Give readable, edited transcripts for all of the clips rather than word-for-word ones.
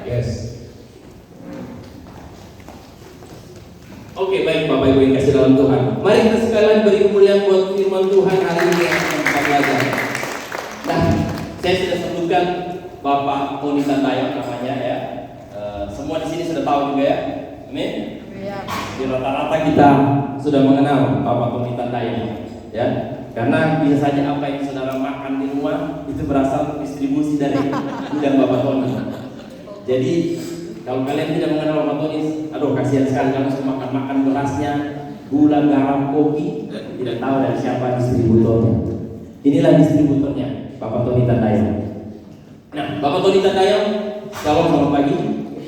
Yes. Oke, baik Bapak Ibu yang kasih dalam Tuhan. Mari kita sekalian beri kemuliaan buat firman Tuhan hari ini yang akan kita belajar. Nah, saya sudah sebutkan Bapak Tony Santayong namanya ya. Semua di sini sudah tahu juga ya. Amin. Ya. Di rata-rata kita sudah mengenal Bapak Tony Santayong ya. Karena biasanya apa yang saudara makan di rumah itu berasal distribusi dari gudang Bapak Tony. Jadi kalau kalian tidak mengenal Bapak Tony, aduh kasihan sekali kamu harus makan berasnya, gula, garam, kopi, tidak tahu dari siapa distributornya. Inilah distributornya Bapak Tony Santayong. Nah, Bapak Tony Santayong, selamat pagi.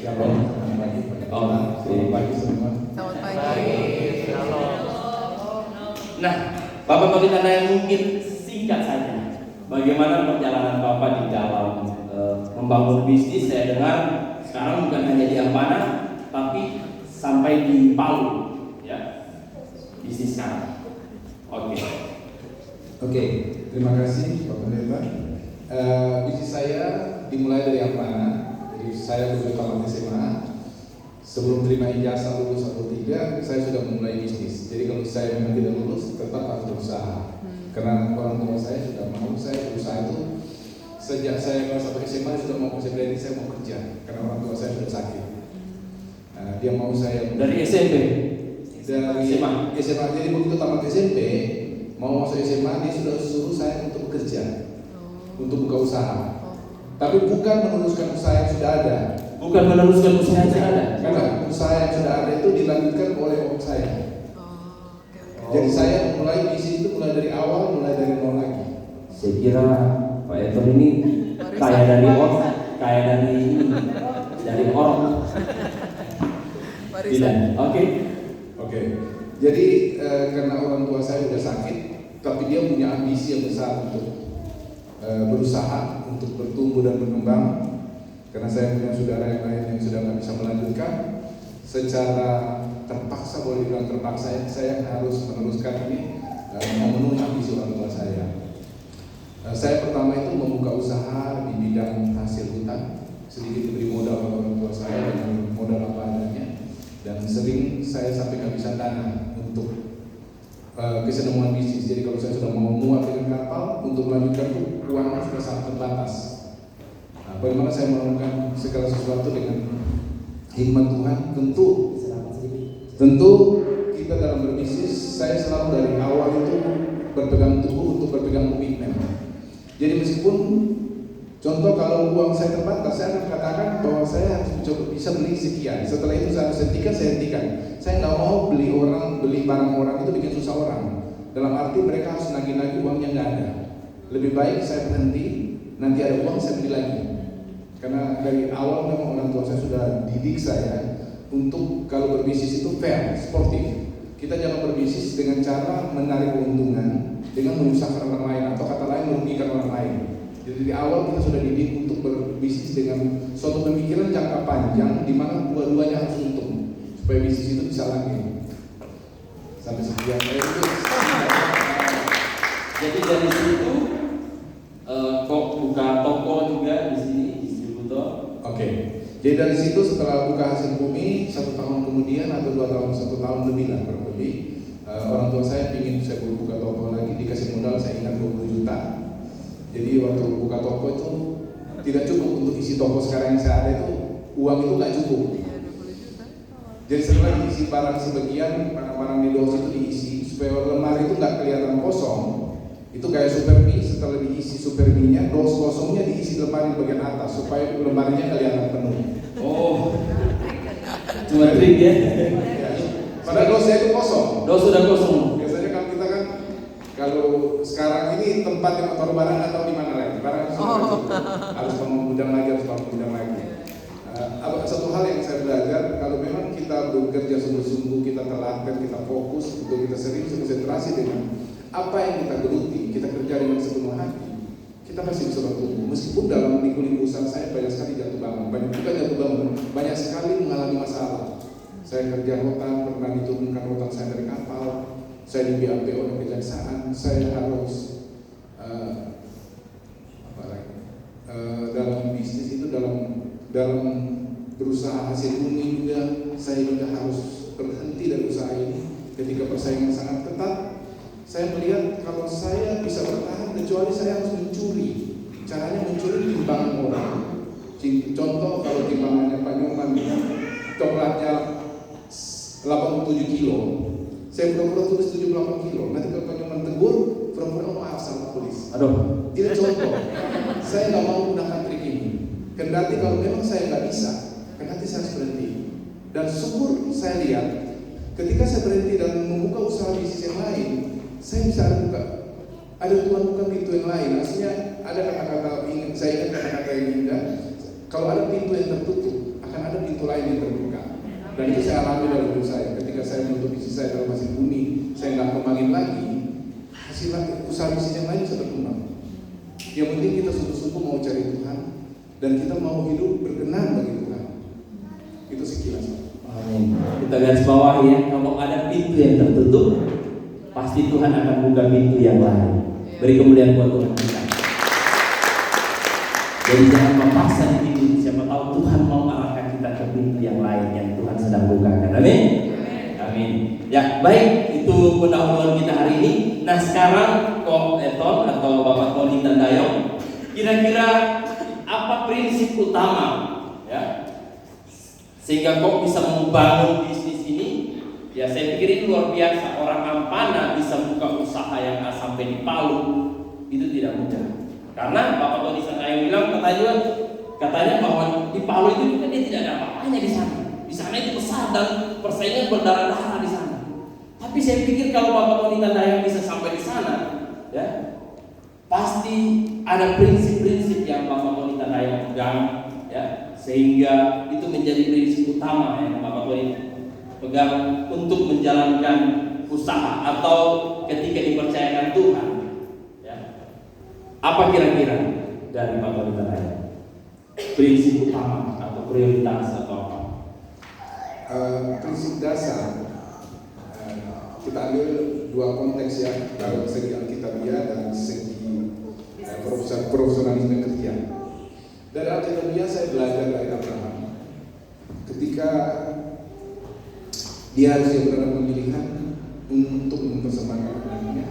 Shalom, selamat pagi. Oh, Selamat pagi semua. Selamat pagi. Nah, Bapak Tony Santayong mungkin singkat saja. Bagaimana perjalanan Bapak di dalam membangun bisnis? Saya dengar sekarang bukan hanya di Ampana, tapi sampai di Palu, ya, bisnis sekarang. Oke, terima kasih Pak Pendeta. Bisnis saya dimulai dari Ampana. Jadi saya lulus tamat SMA. Sebelum terima ijazah lulus atau tidak, saya sudah memulai bisnis. Jadi kalau saya memang tidak lulus, tetap harus berusaha. Karena orang tua saya sudah mau saya berusaha itu sejak saya kelas 1 SMA sudah mau saya mau kerja karena orang tua saya sudah sakit. Dia mau saya Dari SMP, dari SMA. Jadi begitu tamat SMP mau masuk SMA dia sudah suruh saya untuk bekerja, untuk buka usaha. Tapi bukan meneruskan usaha yang sudah ada. bukan meneruskan usaha yang ada. Karena usaha yang sudah ada itu dilanjutkan oleh om saya. Jadi saya mulai bisnis itu mulai dari awal, mulai dari nol lagi. Saya kira Pak Eton ini kaya dari orang, kaya dari orang. Tidak. Oke. Jadi karena orang tua saya sudah sakit, tapi dia punya ambisi yang besar untuk berusaha untuk bertumbuh dan berkembang. Karena saya punya saudara yang lain yang sudah nggak bisa melanjutkan, secara terpaksa, boleh dibilang terpaksa, saya harus meneruskan ini, memenuhi ambisi orang tua saya. Saya pertama itu membuka usaha di bidang hasil hutan, sedikit diberi modal oleh orang tua saya dengan modal apa adanya, dan sering saya sampai kehabisan dana untuk kesenangan bisnis. Jadi kalau saya sudah mau muat dengan kapal untuk melanjutkan itu uangnya sudah sangat terbatas. Bagaimana saya melakukan segala sesuatu dengan hikmat Tuhan? Tentu kita dalam berbisnis, saya selalu dari awal itu berpegang teguh untuk berpegang komitmen. Jadi meskipun contoh kalau uang saya terbatas, saya akan katakan bahwa saya harus bisa beli sekian. Setelah itu saya harus hentikan. Saya nggak mau beli barang orang itu bikin susah orang. Dalam arti mereka harus nagih-nagih uangnya nggak ada. Lebih baik saya berhenti, nanti ada uang saya beli lagi. Karena dari awal memang orang tua saya sudah didik saya untuk kalau berbisnis itu fair, sportif. Kita jangan berbisnis dengan cara menarik keuntungan dengan menyusahkan orang lain atau kata lain merugikan orang lain. Jadi di awal kita sudah didik untuk berbisnis dengan suatu pemikiran jangka panjang di mana dua-duanya harus untung supaya bisnis itu bisa langgeng. Sampai sekian. Jadi dari situ kok buka toko juga di sini distributor. Oke. Jadi dari situ setelah buka hasil bumi 1 tahun kemudian atau 2 tahun, 1 tahun lebih lah kurang lebih, orang tua saya ingin saya buka toko lagi, dikasih modal saya ingat 20 juta. Jadi waktu buka toko itu tidak cukup untuk isi toko sekarang yang saya ada itu, uang itu nggak cukup. Jadi setelah diisi barang sebagian, barang-barang di dos itu diisi supaya lemari itu nggak kelihatan kosong. Itu kayak Super Mie, setelah diisi Super Mie-nya, dos kosongnya diisi lemari bagian atas supaya lemarinya kelihatan penuh. Oh, cuma trik ya. Padahal dosnya itu kosong. Dos sudah kosong. Biasanya kalau kita kan, kalau sekarang ini tempat yang taruh barang atau di mana lagi? Barang harus bangun gudang lagi, Satu hal yang saya belajar, kalau memang kita bekerja sungguh-sungguh, kita telaten, kita fokus, untuk kita serius konsentrasi dengan apa yang kita geluti, kita kerja dengan sepenuh hati, kita pasti bisa bertumbuh. Meskipun dalam liku-liku usaha saya banyak sekali jatuh bangun, banyak sekali mengalami masalah. Saya kerja rotan, pernah diturunkan rotan saya dari kapal, saya di BAP oleh kejaksaan, saya harus dalam bisnis itu dalam berusaha hasil bumi juga, saya juga harus berhenti dari usaha ini. Ketika persaingan sangat ketat, saya melihat kalau saya bisa bertahan kecuali saya harus mencuri. Caranya mencuri timbangan orang. Contoh, kalau timbangannya Pak Nyoman coklatnya 87 kilo, saya pura-pura tulis 78 kilo. Nanti kalau Pak Nyoman tegur, pura-pura maaf sama polis. Aduh. Itu contoh. Saya nggak mau menggunakan trik ini. Kendati kalau memang saya nggak bisa, kendati saya harus berhenti. Dan syukur saya lihat, ketika saya berhenti dan membuka usaha bisnis yang lain, saya bisa ada Tuhan buka pintu yang lain. Artinya ada kata-kata, saya ingat kata-kata yang indah. Kalau ada pintu yang tertutup, akan ada pintu lain yang terbuka. Dan itu saya alami dalam hidup saya. Ketika saya menutup bisnis saya dalam hasil bumi, saya nggak kembangin lagi, hasil usaha bisnis yang lain bisa berkembang. Yang penting kita sungguh-sungguh mau cari Tuhan dan kita mau hidup berkenan bagi Tuhan. Itu sekilas. Amin. Kita garis bawah ya, kalau ada pintu yang tertutup, pasti Tuhan akan buka pintu yang lain. Beri kemuliaan buat Tuhan kita. Jadi jangan memaksa diri, siapa tahu Tuhan mau arahkan kita ke pintu yang lain yang Tuhan sedang bukakan. Amin. Amin. Ya, baik, itu pendahuluan kita hari ini. Nah, sekarang Kok Eton atau Bapak Tony Tandayong, kira-kira apa prinsip utama ya sehingga kok bisa membangun bisnis ini? Ya, saya pikir ini luar biasa. Orang Ampana bisa buka usaha yang sampai di Palu, itu tidak mudah. Karena Bapak Tony Tandayong bilang katanya bahwa di Palu itu dia tidak ada apa-apanya di sana. Di sana itu besar dan persaingan berdarah-darah di sana. Tapi saya pikir kalau Bapak Tony Tandayong bisa sampai di sana, ya pasti ada prinsip-prinsip yang Bapak Tony Tandayong pegang, ya, sehingga itu menjadi prinsip utama yang Bapak Tony pegang untuk menjalankan usaha atau ketika dipercayakan Tuhan. Ya. Apa kira-kira dari Bapak Tony Tandayong? Prinsip utama atau prioritas atau apa? Prinsip dasar. Kita ambil dua konteks ya, dari segi Alkitabiah dan segi profesionalisme kerja. Dari Alkitabiah saya belajar dari Abraham. Ketika dia harus berada pemilihan untuk mempersembahkan anaknya,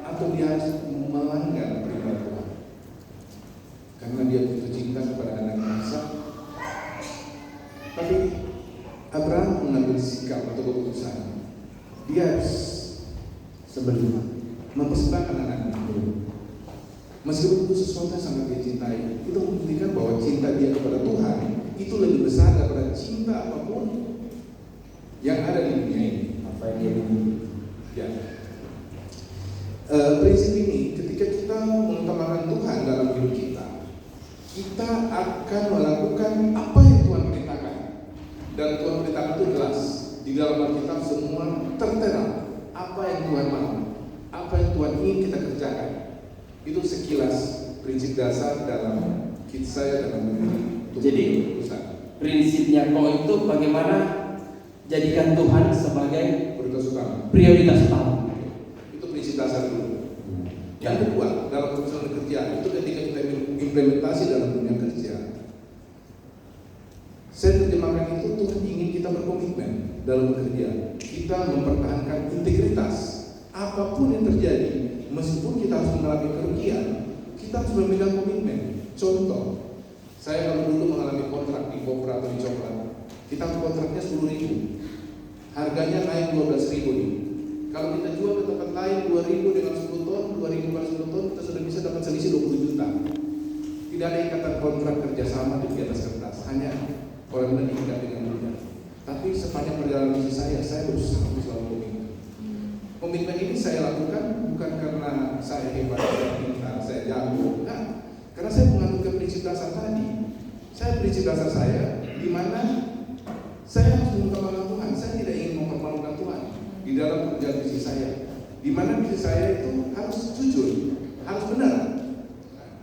atau dia harus melanggar perintah Tuhan, karena dia butuh cinta kepada anaknya Ishak. Tapi Abraham mengambil sikap atau keputusan, dia harus sebelum mempersembahkan anaknya. Meskipun itu sesuatu yang sangat dia cintai, itu membuktikan bahwa cinta dia kepada Tuhan itu lebih besar daripada cinta apapun yang ada di dunia ini. Apa yang dia miliki? Ya. Prinsip ini, ketika kita mengutamakan Tuhan dalam hidup kita akan melakukan apa yang Tuhan perintahkan. Dan Tuhan perintahkan itu jelas. Di dalam Alkitab semua tertera apa yang Tuhan mau, apa yang Tuhan ingin kita kerjakan. Itu sekilas prinsip dasar dalam saya dalam memilih. Jadi prinsipnya kok itu bagaimana jadikan Tuhan sebagai prioritas utama. Itu prinsip dasar dulu. Yang kedua, dalam urusan kerja itu ketika kita implementasi dalam dunia kerja, saya terjemahkan itu Tuhan ingin kita berkomitmen dalam bekerja. Kita mempertahankan integritas apapun yang terjadi, meskipun kita harus mengalami kerugian, kita harus memegang komitmen. Contoh, saya kalau dulu mengalami kontrak di Kopra atau di Coklat, kita kontraknya 10.000, harganya naik 12.000 nih. Kalau kita jual ke tempat lain 2.000 dengan 10 ton, 2.000 kali 10 ton, kita sudah bisa dapat selisih 20 juta. Tidak ada ikatan kontrak kerjasama di atas kertas, hanya orang benar diikat dengan mudah. Tapi sepanjang perjalanan bisnis saya berusaha untuk selalu komitmen. Komitmen ini saya lakukan bukan karena saya hebat, saya pintar, saya jago, enggak. Karena saya mengatur prinsip dasar tadi. Saya prinsip dasar saya di mana saya harus mengutamakan Tuhan. Saya tidak ingin mempermalukan Tuhan di dalam kerja bisnis saya. Di mana bisnis saya itu harus jujur, harus benar.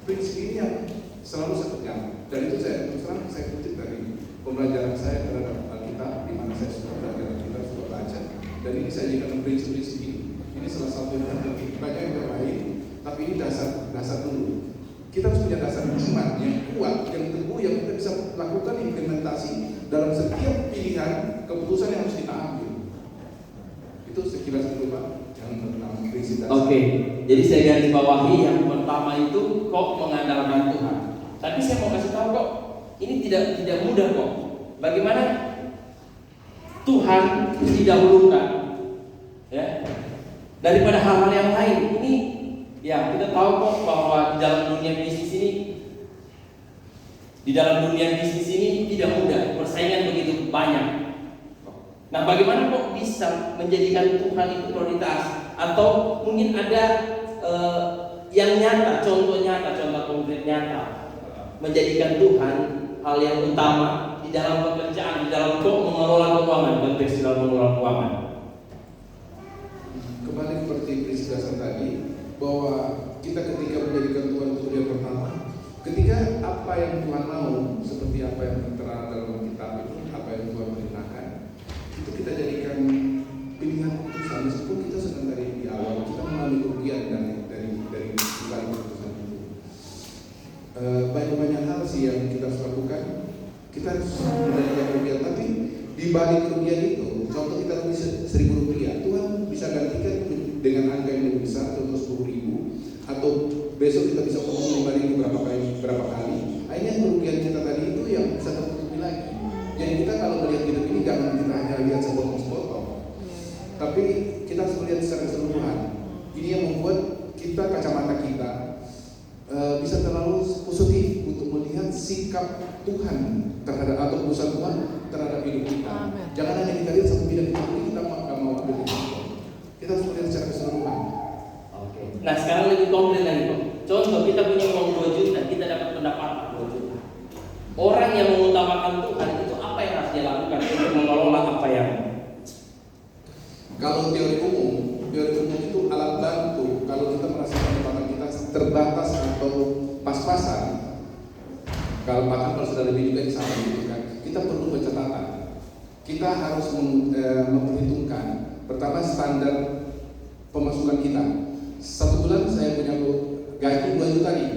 Prinsip ini yang selalu saya pegang. Dan itu saya terus terang saya kutip dari pembelajaran saya terhadap Alkitab, di mana saya suka belajar Alkitab, suka baca. Dan ini saya jadikan prinsip-prinsip ini. Ini salah satu yang terbaik, banyak yang terbaik, tapi ini dasar dulu. Kita harus punya dasar iman yang kuat, yang teguh, yang kita bisa lakukan implementasi dalam setiap pilihan keputusan yang harus kita ambil. Itu sekilas dulu Pak yang tentang prinsip dasar. Oke, jadi saya garis bawahi yang pertama itu kok mengandalkan Tuhan. Tapi saya mau kasih tahu kok, ini tidak mudah kok. Bagaimana Tuhan didahulukan, ya, daripada hal-hal yang lain. Ini ya kita tahu kok bahwa di dalam dunia bisnis ini tidak mudah, persaingan begitu banyak. Nah, bagaimana kok bisa menjadikan Tuhan itu prioritas? Atau mungkin ada yang nyata, contoh konkret nyata, menjadikan Tuhan hal yang utama di dalam pekerjaan, di dalam kok mengelola keuangan, konteks dalam mengelola keuangan. Kembali seperti prinsip dasar tadi, bahwa kita ketika menjadikan Tuhan itu yang pertama, ketika apa yang Tuhan mau, seperti apa yang tertera dalam kitab itu, apa yang Tuhan perintahkan, itu kita jadikan pilihan keputusan. Meskipun kita sedang dari di awal kita mengalami kerugian dari balik keputusan itu. Banyak hal sih yang kita harus lakukan. Kita harus menjadikan kerugian, tapi di balik kerugian itu, contoh kita rugi Rp1.000, Tuhan bisa gantikan dengan angka yang lebih besar, contoh 10.000, atau besok kita bisa potong 5.000 berapa kali. Akhirnya kerugian kita tadi itu yang bisa tertutupi lagi. Jadi kita kalau melihat hidup ini jangan kita hanya lihat sepotong-sepotong, tapi kita harus melihat secara keseluruhan. Ini yang membuat kita, kacamata kita bisa terlalu positif untuk melihat sikap Tuhan terhadap atau keputusan Tuhan terhadap hidup kita. Jangan hanya kita lihat satu bidang kita nggak mau ambil itu. Kita harus melihat secara keseluruhan. Oke. Nah, sekarang lebih konkret lagi Pak. Contoh kita punya uang 2 juta, kita dapat pendapatan 2 juta. Orang yang mengutamakan Tuhan itu apa yang harus dia lakukan untuk mengelola apa yang? Kalau teori umum itu alat bantu. Kalau kita merasa pendapatan kita terbatas atau pas-pasan, kalau sudah lebih juga di sana gitu kan, kita perlu pencatatan. Kita harus memperhitungkan pertama standar pemasukan kita. 1 bulan saya punya gaji 2 juta nih.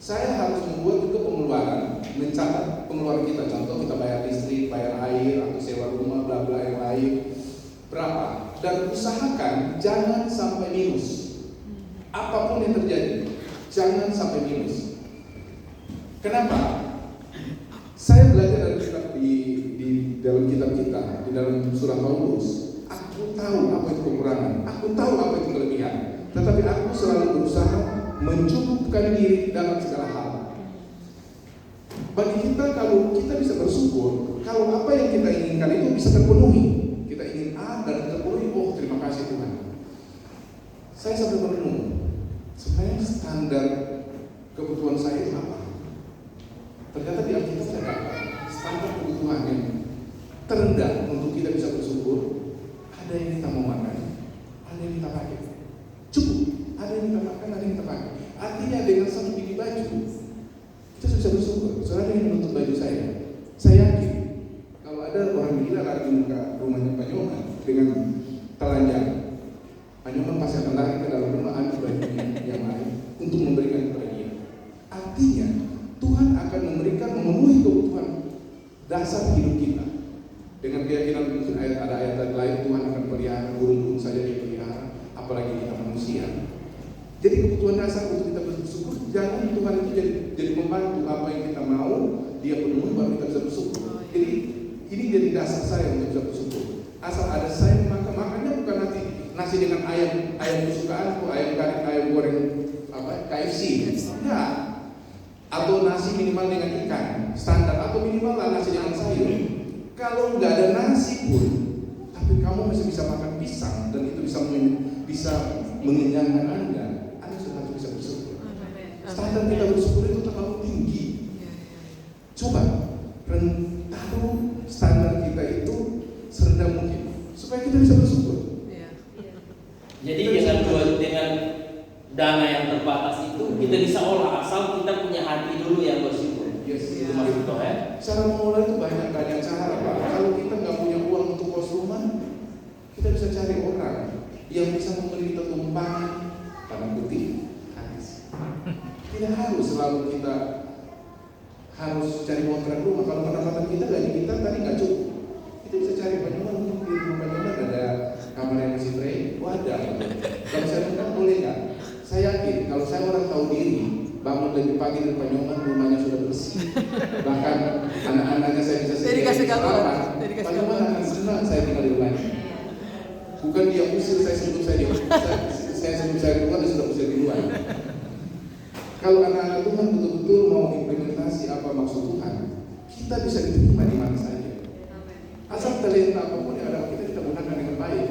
Saya harus membuat juga pengeluaran, mencatat pengeluaran kita. Contoh kita bayar listrik, bayar air, atau sewa rumah, bla bla yang lain. Berapa? Dan usahakan jangan sampai minus. Apapun yang terjadi, jangan sampai minus. Kenapa? Saya belajar dari kitab di dalam kitab kita, di dalam surah Paulus. Aku tahu apa itu kekurangan, aku tahu apa itu kelebihan, tetapi aku selalu berusaha mencukupkan diri dalam segala hal. Bagi kita, kalau kita bisa bersyukur, kalau apa yang kita inginkan itu bisa terpenuhi, kita ingin A dan terpenuhi, oh terima kasih Tuhan. Saya sampai merenung, sebenarnya standar kebutuhan saya itu apa? Ternyata di Alkitab saya dapat standar kebutuhan yang terendah untuk kita bisa bersyukur. Ada yang kita mau makan, ada yang kita pakai, cukup. Ada yang kita makan, ada yang kita pakai. Artinya dengan 1 biji baju kita bisa bersyukur. Soalnya yang menutup baju saya yakin kalau ada orang gila lari di muka rumahnya Pak Nyoman dengan telanjang, Pak Nyoman pasti akan lari ke dalam rumah ambil bajunya yang lain untuk memberikan kepada dia. Artinya Tuhan akan memberikan, memenuhi kebutuhan dasar hidup kita. Dengan keyakinan mungkin ada ayat lain, Tuhan akan pelihara burung-burung saja dia pelihara, apalagi kita manusia. Jadi kebutuhan dasar untuk kita bersyukur, jangan Tuhan itu jadi membantu apa yang kita mau, dia penuhi baru kita bisa bersyukur. Jadi ini jadi dasar saya untuk bisa bersyukur. Asal ada saya makannya bukan nasi dengan ayam kesukaan, ayam goreng KFC, enggak. Atau nasi minimal dengan ikan standar, atau minimal nasi dengan sayur. Kalau nggak ada nasi pun, tapi kamu masih bisa makan pisang dan itu bisa mengenyangkan Anda sudah harus bisa bersyukur. Standar kita bersyukur itu terlalu tinggi. Coba taruh standar kita itu serendah mungkin supaya kita bisa bersyukur. Jadi dengan dana yang terbatas itu kita bisa olah asal kita punya hati dulu yang bersyukur. Yes. Itu maksudnya ya. Cara mengolah itu banyak cara Pak. Kalau kita nggak punya uang untuk kos rumah, kita bisa cari orang yang bisa memberi kita tumpangan tanda kutip habis. Tidak harus selalu kita harus cari kontrak rumah. Kalau pendapatan kita, gaji kita tadi nggak cukup, kita bisa cari Banyumas. Mungkin di rumah Banyumas ada kamar yang masih free, ada. Kalau saya bilang boleh nggak? Saya yakin kalau saya orang tahu diri, bangun lebih pagi dari Banyumas, rumahnya sudah bersih. Bahkan anak-anaknya saya bisa sediakan Banyumas akan senang saya tinggal di rumahnya. Bukan dia usir saya sebelum saya sebelum saya keluar, dia sudah usir di luar. Kalau anak-anak Tuhan betul-betul mau implementasi apa maksud Tuhan, kita bisa diterima di mana saja. Asal talenta apapun yang ada kita gunakan dengan baik.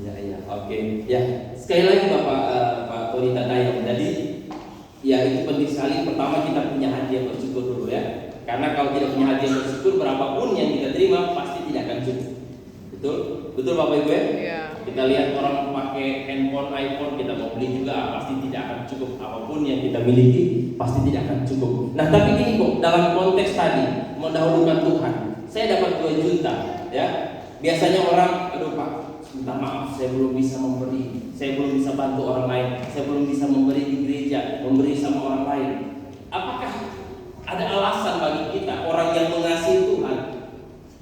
Ya, oke. Ya, sekali lagi Pak Tony Tadayong. Jadi, ya itu penting sekali. Pertama kita punya hati yang bersyukur dulu ya. Karena kalau tidak punya hati yang bersyukur, berapapun yang kita terima pasti tidak akan cukup. Betul Bapak Ibu ya? Iya. Kita lihat orang pakai handphone, iPhone, kita mau beli juga pasti tidak akan cukup. Apapun yang kita miliki pasti tidak akan cukup. Nah tapi gini kok, dalam konteks tadi mendahulukan Tuhan, saya dapat 2 juta ya. Biasanya orang, aduh Pak, minta maaf saya belum bisa memberi, saya belum bisa bantu orang lain, saya belum bisa memberi di gereja, memberi sama orang lain. Apakah ada alasan bagi kita, orang yang mengasihi Tuhan,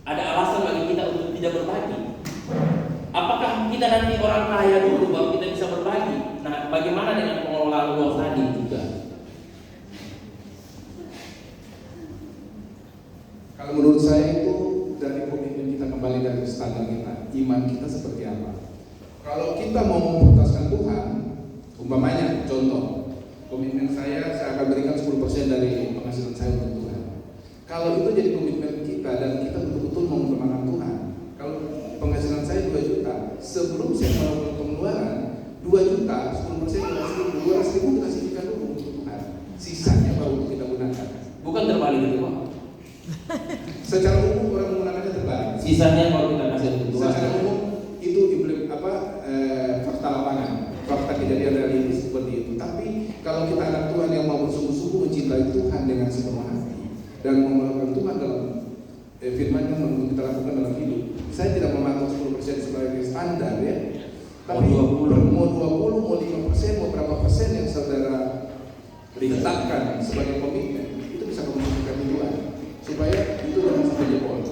ada alasan bagi kita untuk tidak berbagi? Apakah kita nanti orang kaya dulu baru kita bisa berbagi? Nah, bagaimana dengan pengelolaan uang tadi juga? Kalau menurut saya itu dari komitmen kita kembali dari standar kita, iman kita seperti apa. Kalau kita mau memprioritaskan Tuhan, umpamanya contoh, komitmen saya akan berikan 10% dari penghasilan saya untuk Tuhan. Kalau itu jadi komitmen kita dan kita betul-betul mau memperkenalkan Tuhan, kalau penghasilan saya 2 juta, sebelum saya melakukan pengeluaran 2 juta, 10% dikasih 200.000 dikasihkan dulu untuk Tuhan, sisanya baru untuk kita gunakan. Bukan terbalik gitu Pak? Secara umum orang menggunakannya terbalik. Sisanya baru kita kasih untuk Tuhan. Secara umum itu fakta lapangan, fakta kejadian realistis seperti itu. Tapi kalau kita anak Tuhan yang mau bersungguh-sungguh mencintai Tuhan dengan sepenuh hati dan mau melakukan Tuhan dalam firman yang kita lakukan dalam hidup, saya tidak mematok 10% sebagai standar ya. Tapi mau 20, mau 5%, mau berapa persen yang saudara ditetapkan sebagai komitmen, itu bisa komunikasikan di Tuhan supaya itu dalam satu jebol.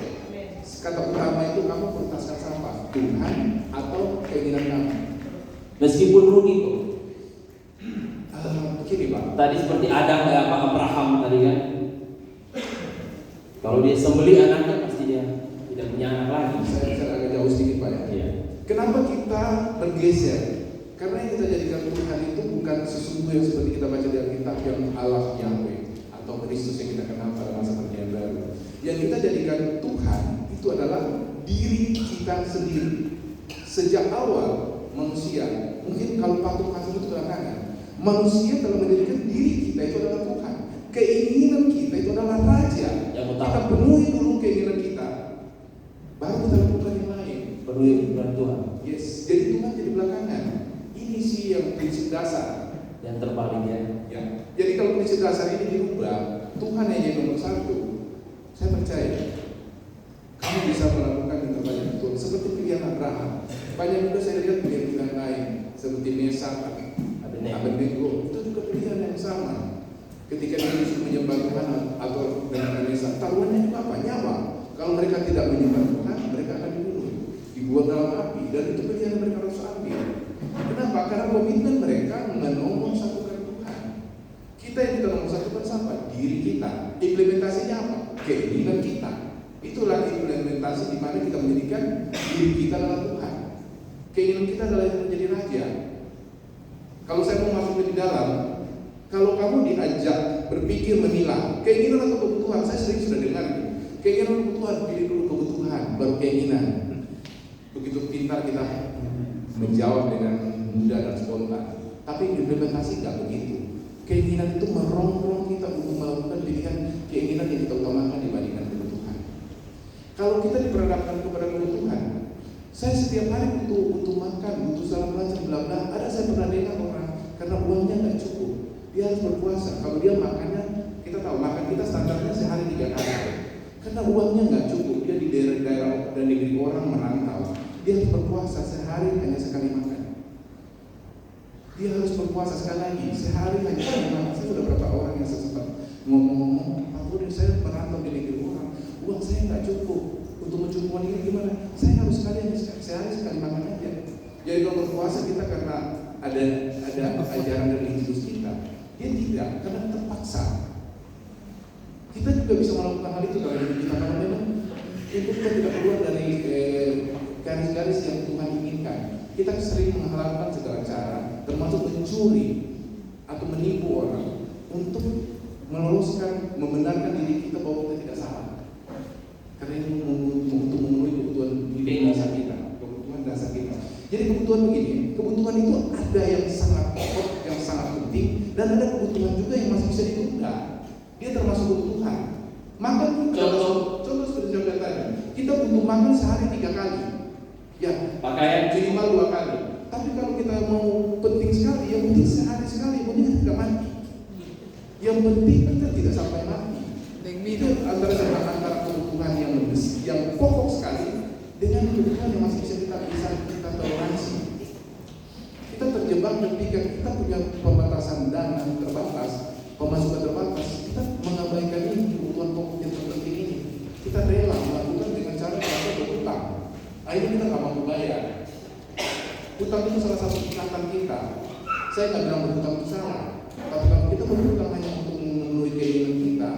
Kata utama itu kamu prioritaskan siapa? Tuhan atau keinginan kamu? Meskipun rugi kok. Begini Pak. Tadi seperti Adam Abraham tadi kan. Kalau dia sembelih anaknya pasti dia tidak punya anak lagi. Saya agak jauh sedikit Pak ya. Iya. Kenapa kita bergeser? Karena yang kita jadikan Tuhan itu bukan sesungguhnya yang seperti kita baca di Alkitab yang Allah Yahweh atau Kristus yang kita kenal pada masa perjanjian baru. Yang kita jadikan Tuhan itu adalah diri kita sendiri. Sejak awal manusia, mungkin kalau patung kasih itu belakangan, manusia telah menjadikan diri kita itu adalah Tuhan. Keinginan kita itu adalah raja. Kita penuhi dulu keinginan kita, baru kita lakukan yang lain. Penuhi kebutuhan Tuhan. Yes, jadi Tuhan jadi belakangan. Ini sih yang prinsip dasar. Yang terbalik ya. Ya. Jadi kalau prinsip dasar ini dirubah, Tuhan yang jadi nomor 1. Saya percaya kamu bisa melakukan yang terbaik betul. Seperti pilihan Abraham. Banyak juga saya lihat pilihan-pilihan lain, seperti Mesak, Abednego. Itu juga pilihan yang sama. Ketika dia disuruh menyembah Tuhan atau dengan Mesak, taruhannya juga apa? Nyawa. Kalau mereka tidak menyembah Tuhan, mereka akan dibunuh, dibuang dalam api, dan itu pilihan yang mereka harus ambil. Kenapa? Karena komitmen mereka menomor satukan Tuhan. Kita yang kita nomor satukan siapa? Diri kita. Implementasinya apa? Keinginan kita. Itulah implementasi di mana kita menjadikan diri kita adalah Tuhan. Keinginan kita adalah yang menjadi raja. Kalau saya mau masuk di dalam, kalau kamu diajak berpikir memilah keinginan atau kebutuhan, saya sering sudah dengar keinginan kebutuhan, pilih dulu kebutuhan baru keinginan. Begitu pintar kita menjawab dengan mudah dan spontan. Tapi implementasi tidak begitu. Keinginan itu merongrong kita untuk melakukan pilihan keinginan yang kita utamakan dibandingkan kebutuhan. Kalau kita diperhadapkan kepada kebutuhan, saya setiap hari butuh makan, butuh salam macam bla bla. Ada saya pernah dengar orang karena uangnya nggak cukup, dia harus berpuasa. Kalau dia makannya, kita tahu makan kita standarnya sehari 3 kali. Karena uangnya nggak cukup, dia di daerah dan negeri orang merantau, dia harus berpuasa sehari hanya sekali makan. Dia harus berpuasa. Sekali lagi, sehari hanya saya sudah berapa orang yang sempat ngomong, Pak Budi, saya merantau di negeri orang, uang saya nggak cukup untuk mencukupi ini gimana? Saya harus sehari sekali makan aja. Jadi kalau berpuasa kita karena ada ajaran dari Yesus kita, dia tidak, karena terpaksa. Kita juga bisa melakukan hal itu dalam hidup kita kalau memang itu kita tidak keluar dari garis-garis yang Tuhan inginkan. Kita sering menghalalkan segala cara, termasuk mencuri atau menipu orang untuk meloloskan, membenarkan diri kita bahwa kita tidak salah. Karena ini untuk memenuhi kebutuhan hidup dasar kita, kebutuhan dasar kita. Jadi kebutuhan begini, kebutuhan itu ada yang sangat pokok, yang sangat penting, dan ada kebutuhan juga yang masih bisa ditunda. Dia termasuk kebutuhan. Makan contoh seperti saya bilang tadi, kita butuh makan sehari 3 kali. Ya, pakaian minimal 2 kali. Tapi kalau kita mau penting sekali, yang penting sehari sekali, yang penting kita tidak mati. Yang penting kita tidak sampai mati. Itu antara kebutuhan yang pokok sekali dengan kebutuhan yang masih bisa kita toleransi. Kita terjebak ketika kita punya pembatasan dana terbatas, pemasukan terbatas, kita mengabaikan ini kebutuhan pokok yang terpenting ini. Kita rela melakukan dengan cara kita berhutang. Akhirnya kita nggak mampu bayar. Hutang itu salah satu ikatan kita. Saya nggak bilang berhutang itu salah, tapi kalau kita berhutang hanya untuk memenuhi keinginan kita,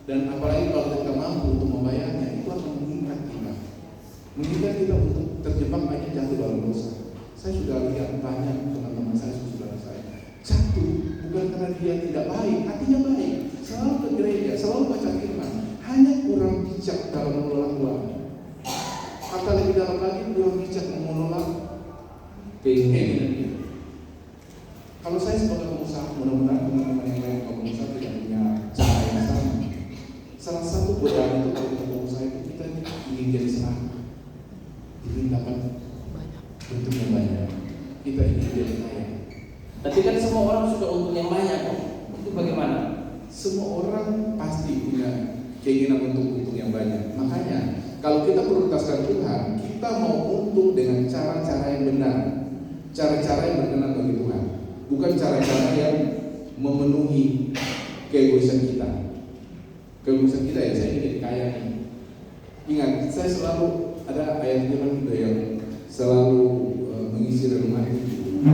dan apalagi kalau kita mampu untuk membayarnya, itu akan mengikat kita untuk terjebak hanya jatuh dalam dosa. Saya sudah lihat banyak teman-teman saya, saudara saya, jatuh bukan karena dia tidak baik, hatinya baik, selalu ke gereja, selalu baca firman, hanya kurang bijak dalam mengelola uang. Atau lebih dalam lagi, kurang bijak mengelola keinginan dia. Kalau saya sebagai pengusaha, mudah-mudahan teman-teman yang lain kalau pengusaha tidak punya cara yang sama. Salah satu godaan itu kalau kita pengusaha itu kita ingin jadi senang, ingin dapat untung yang banyak, kita ingin jadi kaya. Tapi kan semua orang suka untung yang banyak, itu bagaimana? Semua orang pasti punya keinginan untuk untung yang banyak. Makanya kalau kita prioritaskan Tuhan, kita mau untung dengan cara-cara yang benar, cara-cara yang berkenan bagi Tuhan, bukan cara-cara yang memenuhi keegoisan kita. Keegoisan kita ya, saya ingin jadi kaya nih. Ingat, saya selalu ada ayat Firman juga yang selalu mengisi renungan itu.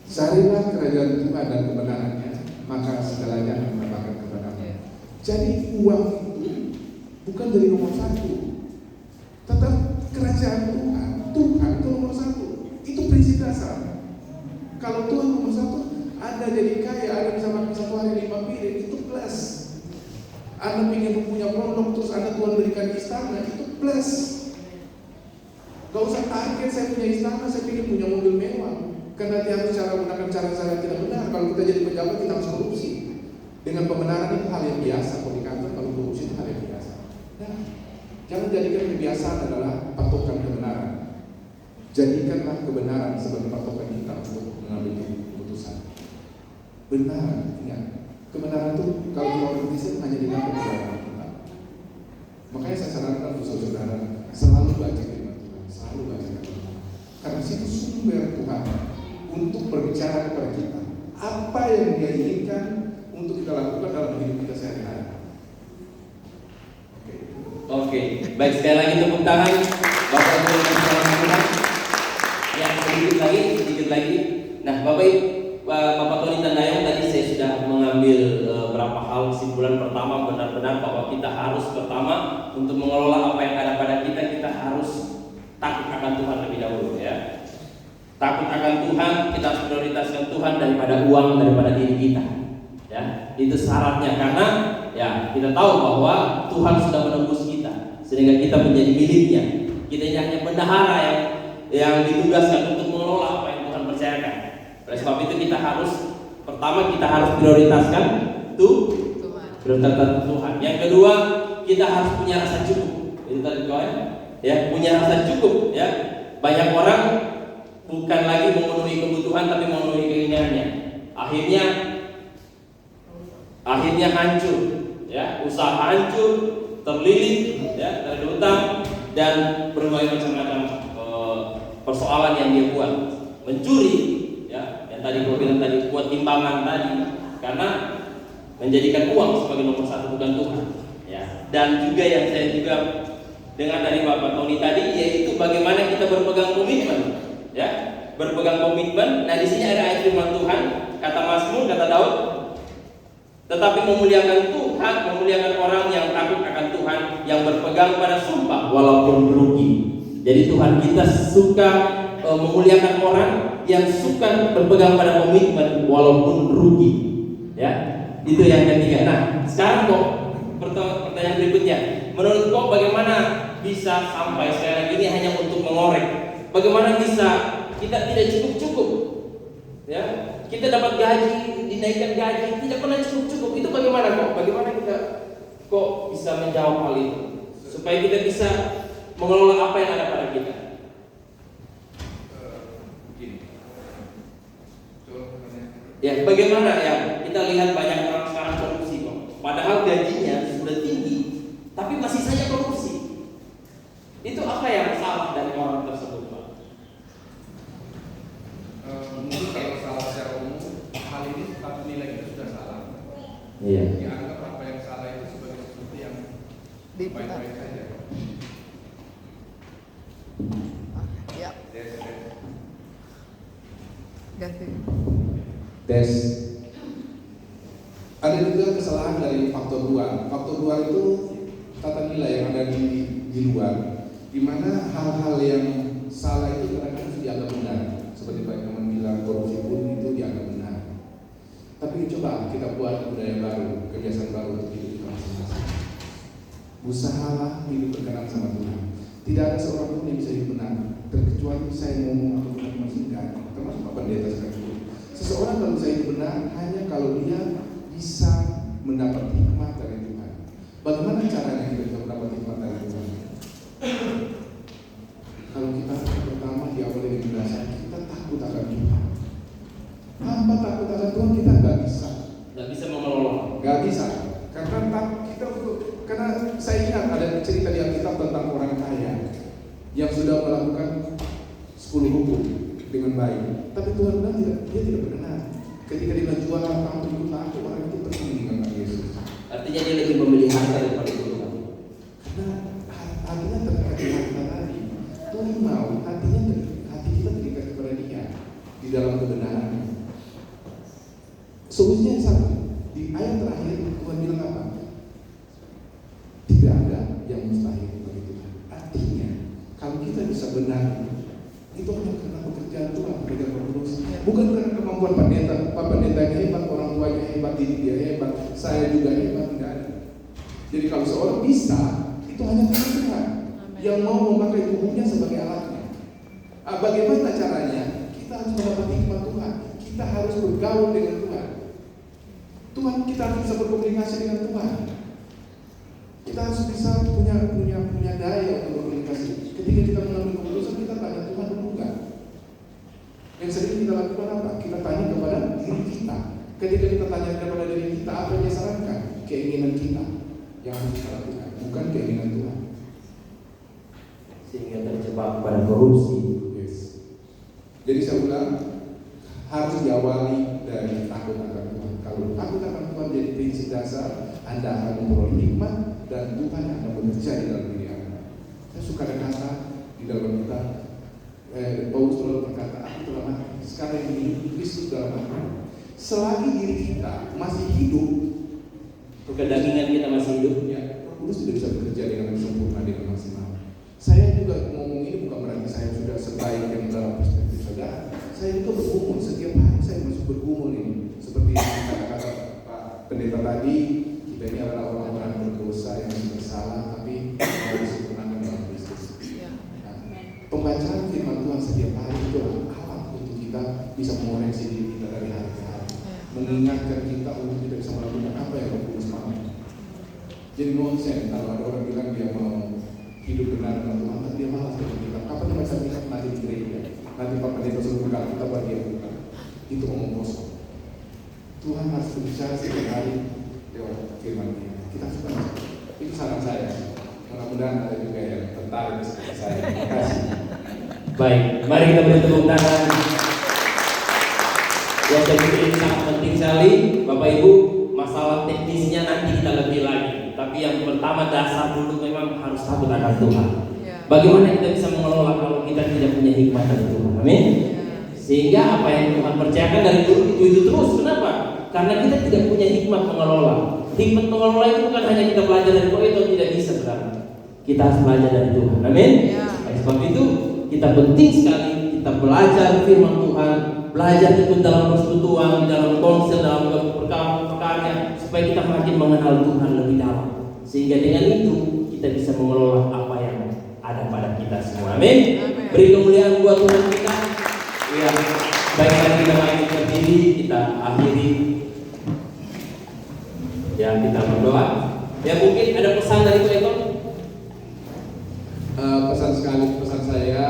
Carilah kerajaan Tuhan dan kebenarannya, maka segalanya akan mendapatkan kebenaran. Jadi uang itu bukan jadi nomor 1, tetap kerajaan Tuhan itu nomor 1. Itu prinsip dasar. Kalau Tuhan nomor 1, Anda jadi kaya, Anda bisa makan satu hari 5 piring, itu plus. Anda ingin punya pondok, terus Anda Tuhan berikan istana, itu plus. Gak usah target saya punya istana, saya ingin punya mobil mewah. Karena dia harus menggunakan cara-cara yang tidak benar. Kalau kita jadi pejabat, kita harus korupsi. Dengan pembenaran itu hal yang biasa. Kalau di kantor, kalau korupsi itu hal yang biasa. Nah, jangan jadikan kebiasaan adalah patokan kebenaran. Jadikanlah kebenaran sebagai patokan kita untuk mengambil keputusan. Benar, ingat. Kebenaran itu kalau kita kritis hanya didapat kebenaran kita. Makanya saya sarankan untuk saudara selalu baca firman Tuhan, selalu baca firman Tuhan. Karena situ sumber Tuhan untuk berbicara kepada kita apa yang Dia inginkan untuk kita lakukan dalam hidup kita sehari-hari. Oke, baik, sekali lagi tepuk tangan Bapak Ibu Tuhan. Ya, sedikit lagi. Nah, Bapak Tony Tandayong, tadi saya sudah mengambil beberapa hal kesimpulan. Pertama, benar-benar bahwa kita harus pertama untuk mengelola apa yang ada pada kita harus takut akan Tuhan lebih dahulu, ya. Takut akan Tuhan, kita harus prioritaskan Tuhan daripada uang, daripada diri kita, ya. Itu syaratnya, karena ya kita tahu bahwa Tuhan sudah menembus kita sehingga kita menjadi miliknya. Kita hanya bendahara yang ditugaskan untuk mengelola apa yang Tuhan percayakan. Oleh sebab itu kita harus prioritaskan Tuhan. Yang kedua, kita harus punya rasa cukup. Itu tadi kawan, ya, punya rasa cukup, ya. Banyak orang bukan lagi memenuhi kebutuhan tapi memenuhi keinginannya. Akhirnya hancur, ya, usaha hancur, terlilit, ya, terhutang dan berbagai macam persoalan yang dia buat, mencuri, ya, tadi kau bilang tadi buat timbangan tadi, karena menjadikan uang sebagai nomor satu bukan Tuhan. Ya. Dan juga yang saya juga dengar dari Bapak Tony tadi, yaitu bagaimana kita berpegang komitmen, ya, berpegang komitmen. Nah di sini ada ayat firman Tuhan, kata Mazmur, kata Daud, tetapi memuliakan Tuhan, memuliakan orang yang takut akan Tuhan, yang berpegang pada sumpah walaupun merugi. Jadi Tuhan kita suka memuliakan orang yang suka berpegang pada komitmen walaupun rugi. Ya, itu yang ketiga. Nah, sekarang kok pertanyaan berikutnya, menurut kok bagaimana bisa sampai sekali lagi ini hanya untuk mengorek? Bagaimana bisa kita tidak cukup? Ya, kita dapat gaji, dinaikkan gaji, tidak pernah cukup. Itu bagaimana kok? Bagaimana kita kok bisa menjawab hal itu supaya kita bisa mengelola apa yang ada pada kita? Ya, bagaimana ya? Kita lihat banyak orang sekarang korupsi kok. Padahal gajinya sudah tinggi, tapi masih saja korupsi. Itu apa yang salah dari orang tersebut, Pak? Mungkin kalau salah secara umum, hal ini satu nilai itu sudah salah. Iya. Dianggap apa yang salah itu sebagai sesuatu yang baik-baik saja. Ya. Ganti. Tes. Ada juga kesalahan dari faktor luar. Faktor luar itu tata nilai yang ada di luar, di mana hal-hal yang salah itu kadang-kadang dianggap benar. Seperti Pak teman bilang, korupsi pun itu dianggap benar. Tapi coba kita buat budaya baru, kebiasaan baru untuk hidup kita masing-masing. Usahalah hidup berkenan sama Tuhan. Tidak ada seorang pun yang bisa hidup benar, terkecuali saya ngomong atau bukan masingkan, termasuk Pak Pendeta sekarang. Seseorang kalau bisa hidup benar hanya kalau dia bisa mendapat hikmat dari Tuhan. Bagaimana caranya kita bisa mendapat hikmat dari Tuhan? Kalau kita pertama diawali dengan dasar kita takut akan Tuhan. Tanpa takut akan Tuhan kita nggak bisa mengelola. Nggak bisa. Karena saya ingat ada cerita di Alkitab tentang orang kaya yang sudah melakukan 10 hukum dengan baik, tapi Tuhan bilang dia tidak berkenan. Ketika dia jual kamu ikut aku, orang itu pergi meninggalkan Yesus. Artinya dia lebih memilih harta daripada Tuhan. Karena hatinya terdekat dengan kita tadi. Tuhan mau hati kita terikat kepada Dia di dalam kebenaran. Solusinya satu. Di ayat terakhir Tuhan bilang apa? Tidak ada yang mustahil bagi Tuhan. Artinya kalau kita bisa benar, itu hanya karena pekerjaan Tuhan, pekerjaan Paulus. Bukan karena kemampuan Pak Pendeta yang hebat, orang tuanya hebat, diri dia hebat, saya juga hebat, tidak ada. Jadi kalau seorang bisa, itu hanya karena Tuhan yang mau memakai tubuhnya sebagai alatnya. Bagaimana caranya? Kita harus mendapat hikmat Tuhan. Kita harus bergaul dengan Tuhan. Kita harus bisa berkomunikasi dengan Tuhan. Kita harus bisa punya daya untuk berkomunikasi. Ketika kita mengambil keputusan, kita tanya Tuhan dulu kan. Yang sering kita lakukan apa? Kita tanya kepada diri kita. Ketika kita tanya kepada diri kita, apa yang dia sarankan? Keinginan kita yang harus kita lakukan, bukan keinginan Tuhan. Sehingga terjebak pada korupsi. Yes. Jadi saya ulang, harus diawali dari takut akan Tuhan. Kalau takut akan Tuhan jadi prinsip dasar, Anda akan memperoleh hikmat dan Tuhan akan bekerja di dalam diri Anda. Saya suka ada kata di dalam kita, Paulus selalu berkata, aku telah mati, sekarang ini Kristus dalam aku. Selagi diri kita masih hidup, kedagingan kita masih hidup, ya, Paulus tidak bisa bekerja dengan sempurna, dengan maksimal. Saya juga ngomong ini bukan berarti saya sudah sebaik yang dalam perspektif saudara. Saya juga bergumul, setiap hari saya masih bergumul ini. Seperti kata-kata Pak Pendeta tadi, kita ini adalah orang-orang berdosa yang masih bersalah, tapi harus disempurnakan dalam Kristus. Pembacaan firman Tuhan setiap hari itu alat untuk kita bisa mengoreksi diri kita dari hari ke hari, mengingatkan kita untuk kita bisa melakukan apa yang Roh Kudus mau. Jadi nonsen kalau ada orang bilang dia mau hidup benar dengan Tuhan, tapi dia malas dengan kita. Kapan dia baca kitab nanti di gereja? Nanti Pak Pendeta suruh berkata kita buat dia bukan. Itu omong kosong. Tuhan harus berbicara setiap hari lewat firman-Nya. Kita harus baca. Itu saran saya. Mudah-mudahan ada juga yang tertarik seperti saya. Terima kasih. Baik, mari kita beri tepuk tangan Ya, saya pikir ini sangat penting sekali, Bapak Ibu. Masalah teknisnya nanti kita lebih lagi. Tapi yang pertama dasar dulu memang harus takut akan Tuhan. Ya. Bagaimana kita bisa mengelola kalau kita tidak punya hikmat dari Tuhan? Amin. Ya. Sehingga apa yang Tuhan percayakan dari dulu itu terus. Kenapa? Karena kita tidak punya hikmat mengelola. Hikmat mengelola itu bukan hanya kita belajar dari Tuhan, itu tidak bisa sekarang. Kita harus belajar dari Tuhan. Amin. Ya. Oleh sebab itu kita penting sekali kita belajar firman Tuhan, belajar ikut dalam persekutuan, dalam konsel, dalam perkara-perkara, supaya kita makin mengenal Tuhan lebih dalam. Sehingga dengan itu kita bisa mengelola apa yang ada pada kita semua. Amin. Amin. Beri kemuliaan buat Tuhan kita. Ya, baiklah kita makin berdiri, kita akhiri. Ya, kita berdoa. Ya, mungkin ada pesan dari Pak Eko. Pesan saya,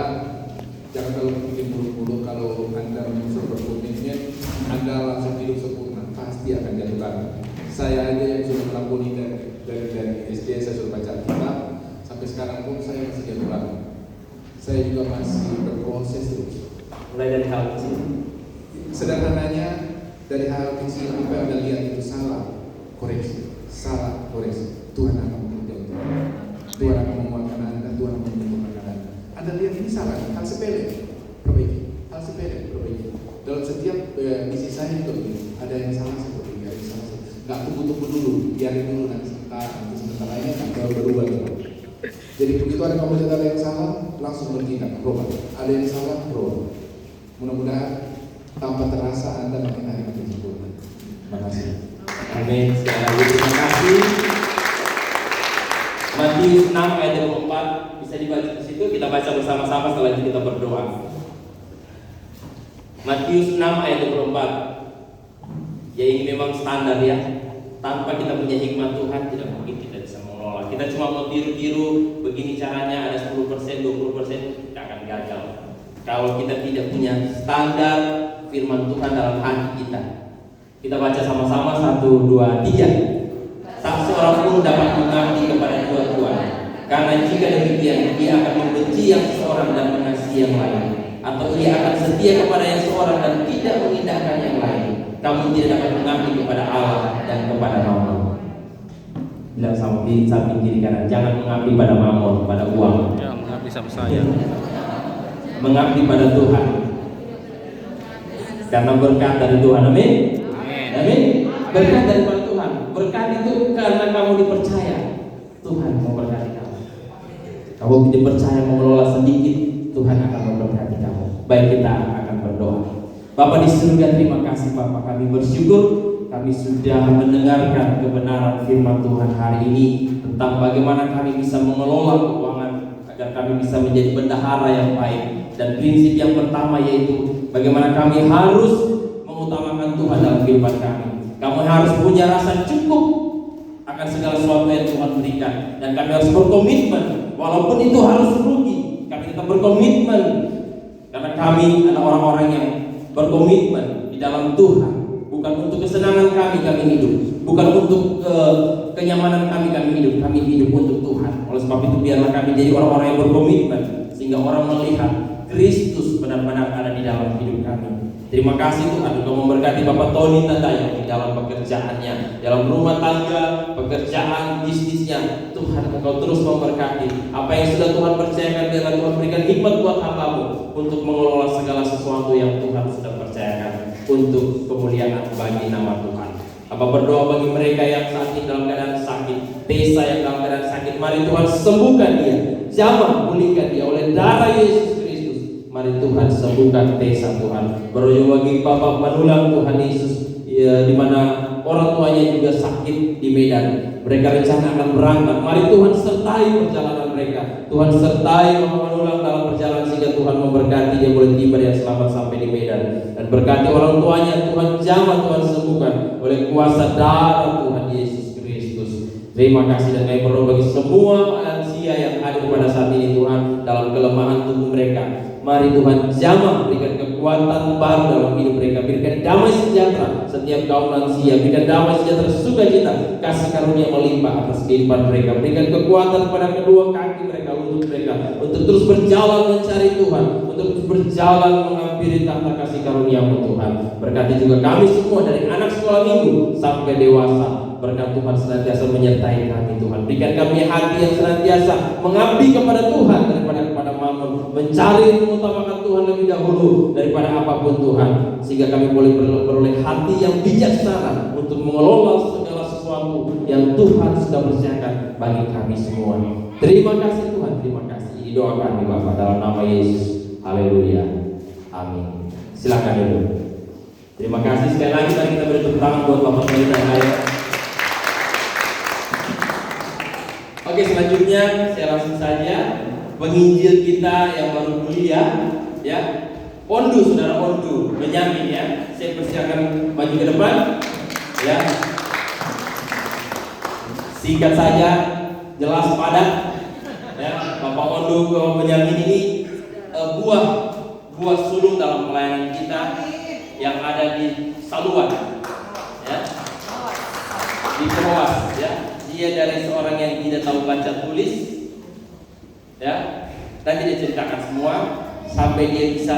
jangan terlalu bikin bulu-bulu. Kalau Anda langsung berkomitmen, Anda langsung hidup sempurna, pasti akan jatuh lagi. Saya aja yang sudah melampaui dari SD, saya sudah baca Alkitab, sampai sekarang pun saya masih jatuh lagi. Saya juga masih berproses terus. Mulai dari hal kecil. Sederhananya, dari hal kecil apa yang Anda lihat itu salah, koreksi. Salah, koreksi. Tuhan akan bekerja untuk Anda. Tuhan akan menguatkan Anda, Tuhan akan menyempurnakan Anda. Anda lihat ini salah, hal sepele, perbaiki. Hal sepele, perbaiki. Dalam setiap misi saya itu begini, ada yang salah saya perbaiki, ada yang salah saya. Nggak tunggu-tunggu dulu, biarin dulu nanti sebentar lainnya kan baru berubah gitu. Jadi begitu ada kamu lihat ada yang salah, langsung bertindak, berubah. Ada yang salah, berubah. Mudah-mudahan tanpa terasa Anda makin hari makin sempurna. Terima kasih. Amin. Sekali lagi terima kasih. Matius 6 ayat 24 bisa dibaca di situ. Kita baca bersama-sama setelah itu kita berdoa. Matius 6 ayat 24. Ya ini memang standar ya. Tanpa kita punya hikmat Tuhan tidak mungkin kita bisa mengelola. Kita cuma mau tiru-tiru begini caranya ada 10%, 20% tidak akan gagal. Kalau kita tidak punya standar firman Tuhan dalam hati kita. Kita baca sama-sama 1, 2, 3. Tak seorang pun dapat mengabdi kepada dua tuan, karena jika demikian ia akan membenci yang seorang dan mengasihi yang lain, atau ia akan setia kepada yang seorang dan tidak mengindahkan yang lain. Kamu tidak dapat mengabdi kepada Allah dan kepada Mammon. Bilang sama samping kiri kanan, jangan mengabdi pada Mammon, pada uang. Ya, mengabdi sama saya. Mengabdi pada Tuhan. Karena berkat dari Tuhan. Amin. Amin. Berkat dari Tuhan. Berkat itu karena kamu dipercaya. Tuhan memberkati kamu. Kamu dipercaya mengelola sedikit, Tuhan akan memberkati kamu. Baik, kita akan berdoa. Bapa di surga, terima kasih Bapa, kami bersyukur kami sudah mendengarkan kebenaran firman Tuhan hari ini tentang bagaimana kami bisa mengelola keuangan agar kami bisa menjadi bendahara yang baik. Dan prinsip yang pertama yaitu bagaimana kami harus mengutamakan Tuhan dalam kehidupan kami. Kami harus punya rasa cukup akan segala sesuatu yang Tuhan berikan, dan kami harus berkomitmen walaupun itu harus rugi. Kami tetap berkomitmen karena kami adalah orang-orang yang berkomitmen di dalam Tuhan. Bukan untuk kesenangan kami hidup, bukan untuk kenyamanan kami hidup. Kami hidup untuk Tuhan. Oleh sebab itu biarlah kami jadi orang-orang yang berkomitmen, sehingga orang melihat Kristus benar-benar ada di dalam hidup kami. Terima kasih Tuhan Engkau memberkati Bapak Tony Tandaya di dalam pekerjaannya, dalam rumah tangga, pekerjaan, bisnisnya. Tuhan Engkau terus memberkati. Apa yang sudah Tuhan percayakan, biarlah Tuhan berikan hikmat buat hamba-Mu untuk mengelola segala sesuatu yang Tuhan sudah percayakan untuk kemuliaan bagi nama Tuhan. Apa berdoa bagi mereka yang saat ini dalam keadaan sakit, Tesa yang dalam keadaan sakit, mari Tuhan sembuhkan dia, jamah pulihkan dia oleh darah Yesus. Mari Tuhan sembuhkan Tesa Tuhan. Berdoa bagi Bapak Manulang Tuhan Yesus, ya, di mana orang tuanya juga sakit di Medan. Mereka rencana akan berangkat. Mari Tuhan sertai perjalanan mereka. Tuhan sertai Bapak Manulang dalam perjalanan sehingga Tuhan memberkati dia boleh tiba dan selamat sampai di Medan. Dan berkati orang tuanya, Tuhan jamah, Tuhan sembuhkan oleh kuasa darah Tuhan Yesus Kristus. Terima kasih, dan kami berdoa bagi semua lansia yang hadir pada saat ini Tuhan dalam kelemahan tubuh mereka. Mari Tuhan jamah berikan kekuatan kekuatan baru dalam hidup mereka. Berikan damai sejahtera setiap kaum lansia. Berikan damai sejahtera sukacita, kasih karunia melimpah atas kehidupan mereka. Berikan kekuatan pada kedua kaki mereka, lutut mereka, untuk terus berjalan mencari Tuhan, untuk terus berjalan menghampiri tahta kasih karunia-Mu Tuhan. Berkati juga kami semua dari anak sekolah minggu sampai dewasa. Berkat Tuhan senantiasa menyertai kami Tuhan. Berikan kami hati yang senantiasa mengabdi kepada Tuhan daripada kepada mammon, mencari mengutamakan Tuhan lebih dahulu daripada apapun Tuhan, sehingga kami boleh beroleh hati yang bijaksana untuk mengelola segala sesuatu yang Tuhan sudah persiapkan bagi kami semua. Terima kasih Tuhan, terima kasih. Ini doa kami Bapa dalam nama Yesus. Haleluya. Amin. Silakan dulu. Terima kasih sekali lagi. Mari kita beri tepuk tangan buat Bapak Tony dan saya. Oke, selanjutnya saya langsung saja penginjil kita yang baru kuliah, ya. Ondu, saudara Ondu, Benyamin ya. Saya persilakan maju ke depan, ya. Singkat saja, jelas padat, ya. Bapak Ondu, Bapak Benyamin ini buah sulung dalam pelayanan kita yang ada di Saluan, ya. Di Keroas, ya. Dia dari seorang yang tidak tahu baca tulis, ya. Nanti dia ceritakan semua sampai dia bisa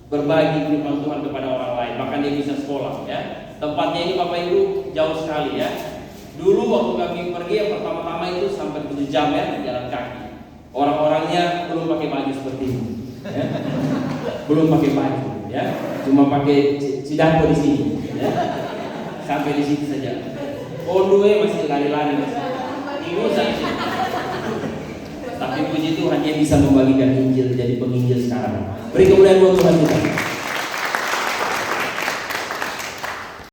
berbagi firman Tuhan kepada orang lain, bahkan dia bisa sekolah, ya. Tempatnya ini Bapak Ibu jauh sekali, ya. Dulu waktu kami pergi yang pertama-tama itu sampai 7 jam ya jalan kaki. Orang-orangnya belum pakai baju seperti ini, ya. Belum pakai baju, ya. Cuma pakai cidato di sini, ya. Sampai di situ saja. Ondue masih lari-lari masih. Ini saja. Tapi puji Tuhan dia bisa membagikan Injil jadi penginjil sekarang. Beri kemuliaan buat Tuhan kita.